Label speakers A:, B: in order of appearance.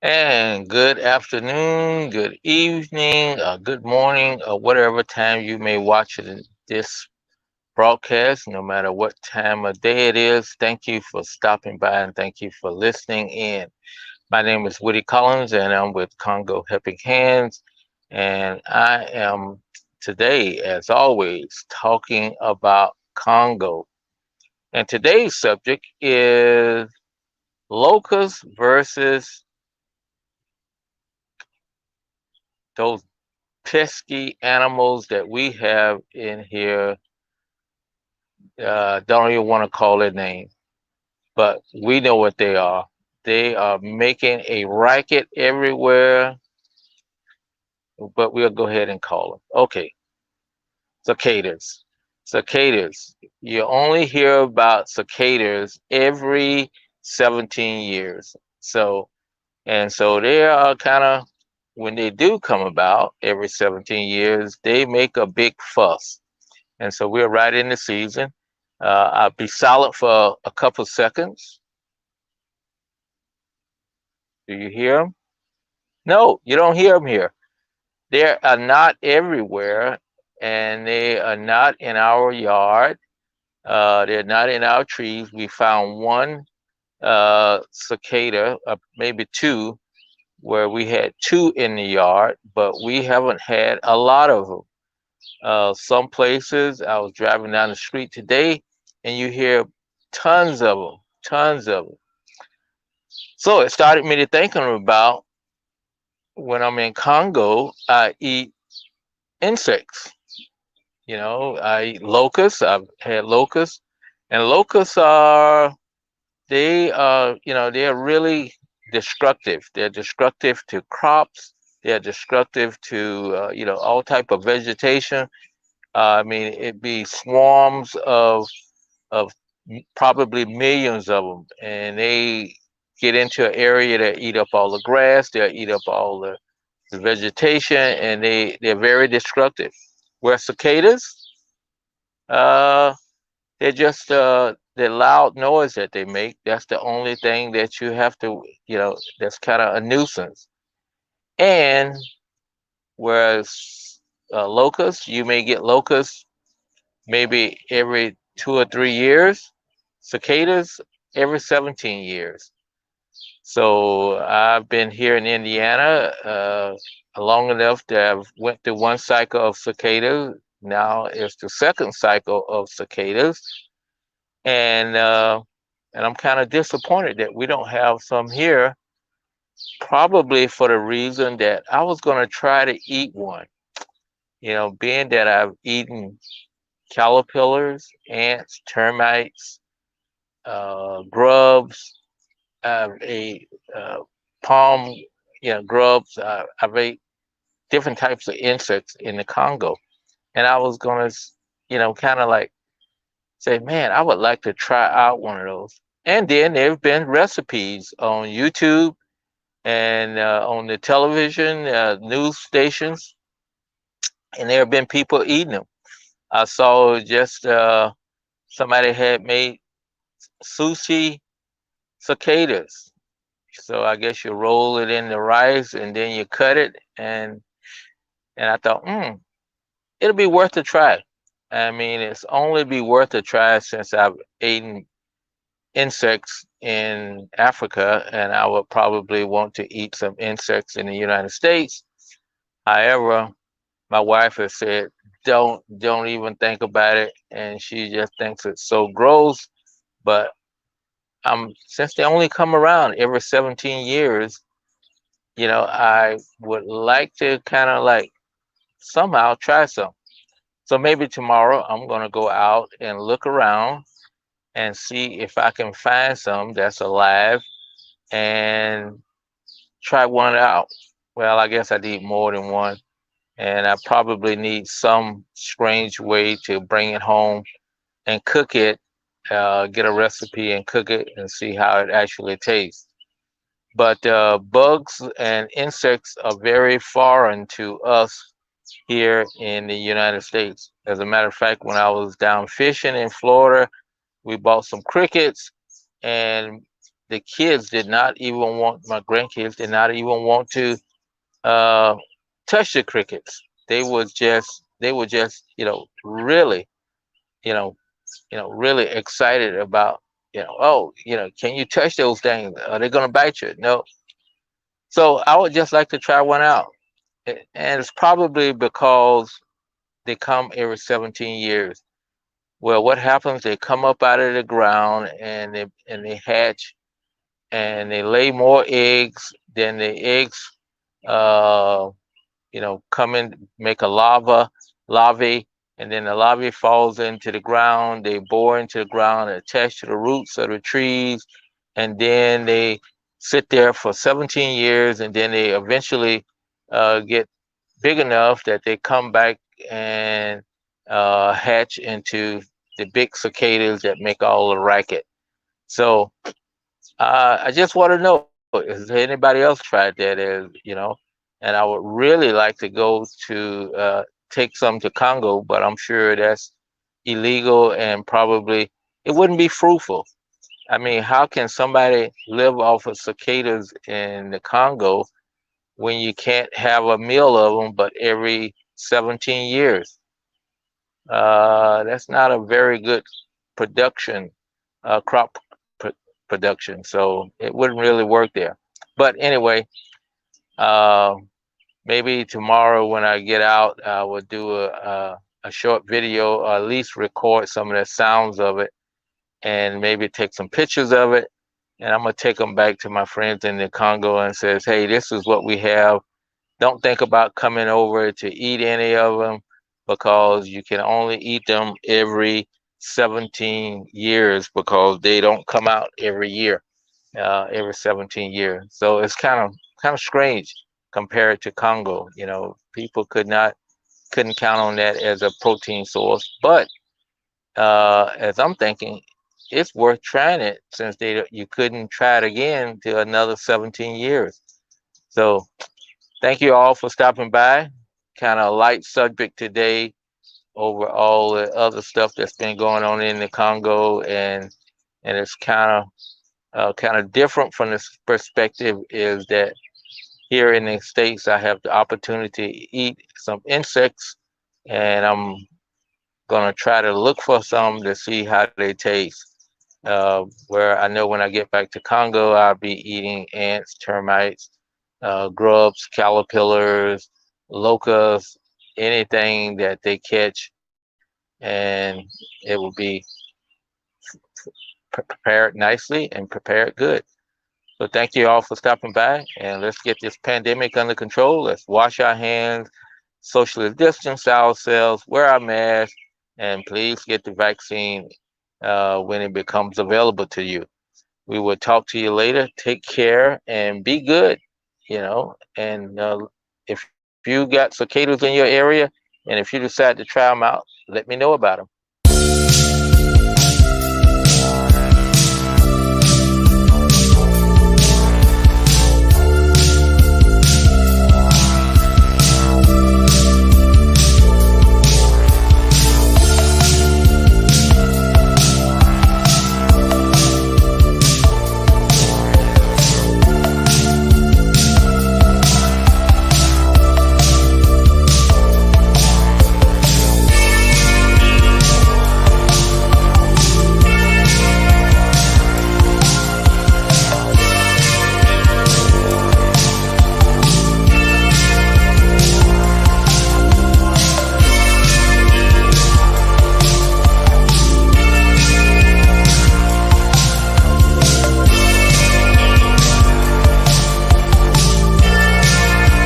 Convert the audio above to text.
A: And good afternoon, good evening, good morning, or whatever time you may watch this broadcast, no matter what time of day it is. Thank you for stopping by and thank you for listening in. My name is Woody Collins and I'm with Congo Helping Hands. And I am today, as always, talking about Congo. And today's subject is locusts versus those pesky animals that we have in here. Don't even want to call their name, but we know what they are. They are making a racket everywhere, but we'll go ahead and call them. Okay, cicadas. Cicadas. You only hear about cicadas every 17 years. So they are kind of, when they do come about every 17 years, they make a big fuss. And so we're right in the season. I'll be silent for a couple seconds. Do you hear them? No, you don't hear them here. They are not everywhere, and they are not in our yard. They're not in our trees. We found one cicada, maybe two, where we had two in the yard, but we haven't had a lot of them. Some places, I was driving down the street today, and you hear tons of them, tons of them. So it started me to thinking about when I'm in Congo, I eat insects. You know, I eat locusts. I've had locusts, and locusts are they're really destructive. They're destructive to crops. They're destructive to all type of vegetation. I mean, it'd be swarms of probably millions of them, and they get into an area that eat up all the grass. They'll eat up all the vegetation, and they're very destructive. Where cicadas, uh, they're just the loud noise that they make. That's the only thing that you have to, that's kind of a nuisance. And whereas locusts, you may get locusts maybe every 2 or 3 years. Cicadas every 17 years. So I've been here in Indiana long enough that I've went through one cycle of cicadas. Now it's the second cycle of cicadas, and uh, and I'm kind of disappointed that we don't have some here. Probably for the reason that I was going to try to eat one. You know, being that I've eaten caterpillars, ants, termites, grubs. I've ate palm, grubs. I've ate different types of insects in the Congo, and I was gonna, kind of like say, man, I would like to try out one of those. And then there've been recipes on YouTube and on the television news stations, and there have been people eating them. I saw just somebody had made sushi cicadas. So I guess you roll it in the rice and then you cut it, and I thought, it'll be worth a try. I mean, it's only be worth a try since I've eaten insects in Africa, and I would probably want to eat some insects in the United States. However, my wife has said, don't even think about it, and she just thinks it's so gross. But since they only come around every 17 years, I would like to kind of like somehow try some. So maybe tomorrow I'm going to go out and look around and see if I can find some that's alive and try one out. Well, I guess I need more than one. And I probably need some strange way to bring it home and cook it, get a recipe and cook it and see how it actually tastes. But bugs and insects are very foreign to us here in the United States. As a matter of fact, when I was down fishing in Florida, we bought some crickets, and the kids did not even want, my grandkids did not even want to uh, touch the crickets. They were just, really, you know, really excited about, oh, can you touch those things? Are they gonna bite you? No. So I would just like to try one out. And it's probably because they come every 17 years. Well, what happens? They come up out of the ground and they hatch and they lay more eggs. Then the eggs, uh, come in, make a larvae, and then the larvae falls into the ground. They bore into the ground, attach to the roots of the trees, and then they sit there for 17 years, and then they eventually get big enough that they come back and hatch into the big cicadas that make all the racket. So I just want to know, has anybody else tried that? And I would really like to go to take some to Congo, but I'm sure that's illegal and probably it wouldn't be fruitful. I mean, how can somebody live off of cicadas in the Congo when you can't have a meal of them, but every 17 years? That's not a very good production, crop pr- production. So it wouldn't really work there. But anyway, uh, maybe tomorrow when I get out, I will do a short video, or at least record some of the sounds of it, and maybe take some pictures of it. And I'm gonna take them back to my friends in the Congo and says, "Hey, this is what we have. Don't think about coming over to eat any of them because you can only eat them every 17 years because they don't come out every year, every 17 years. So it's kind of strange compared to Congo. People couldn't count on that as a protein source. But as I'm thinking, it's worth trying it since you couldn't try it again to another 17 years. So thank you all for stopping by. Kind of light subject today over all the other stuff that's been going on in the Congo, and it's kind of different from this perspective. Is that here in the States, I have the opportunity to eat some insects, and I'm gonna try to look for some to see how they taste. Where I know when I get back to Congo, I'll be eating ants, termites, grubs, caterpillars, locusts, anything that they catch, and it will be prepared nicely and prepared good. So thank you all for stopping by, and let's get this pandemic under control. Let's wash our hands, socially distance ourselves, wear our masks, and please get the vaccine when it becomes available to you. We will talk to you later. Take care and be good. And if you got cicadas in your area, and if you decide to try them out, let me know about them.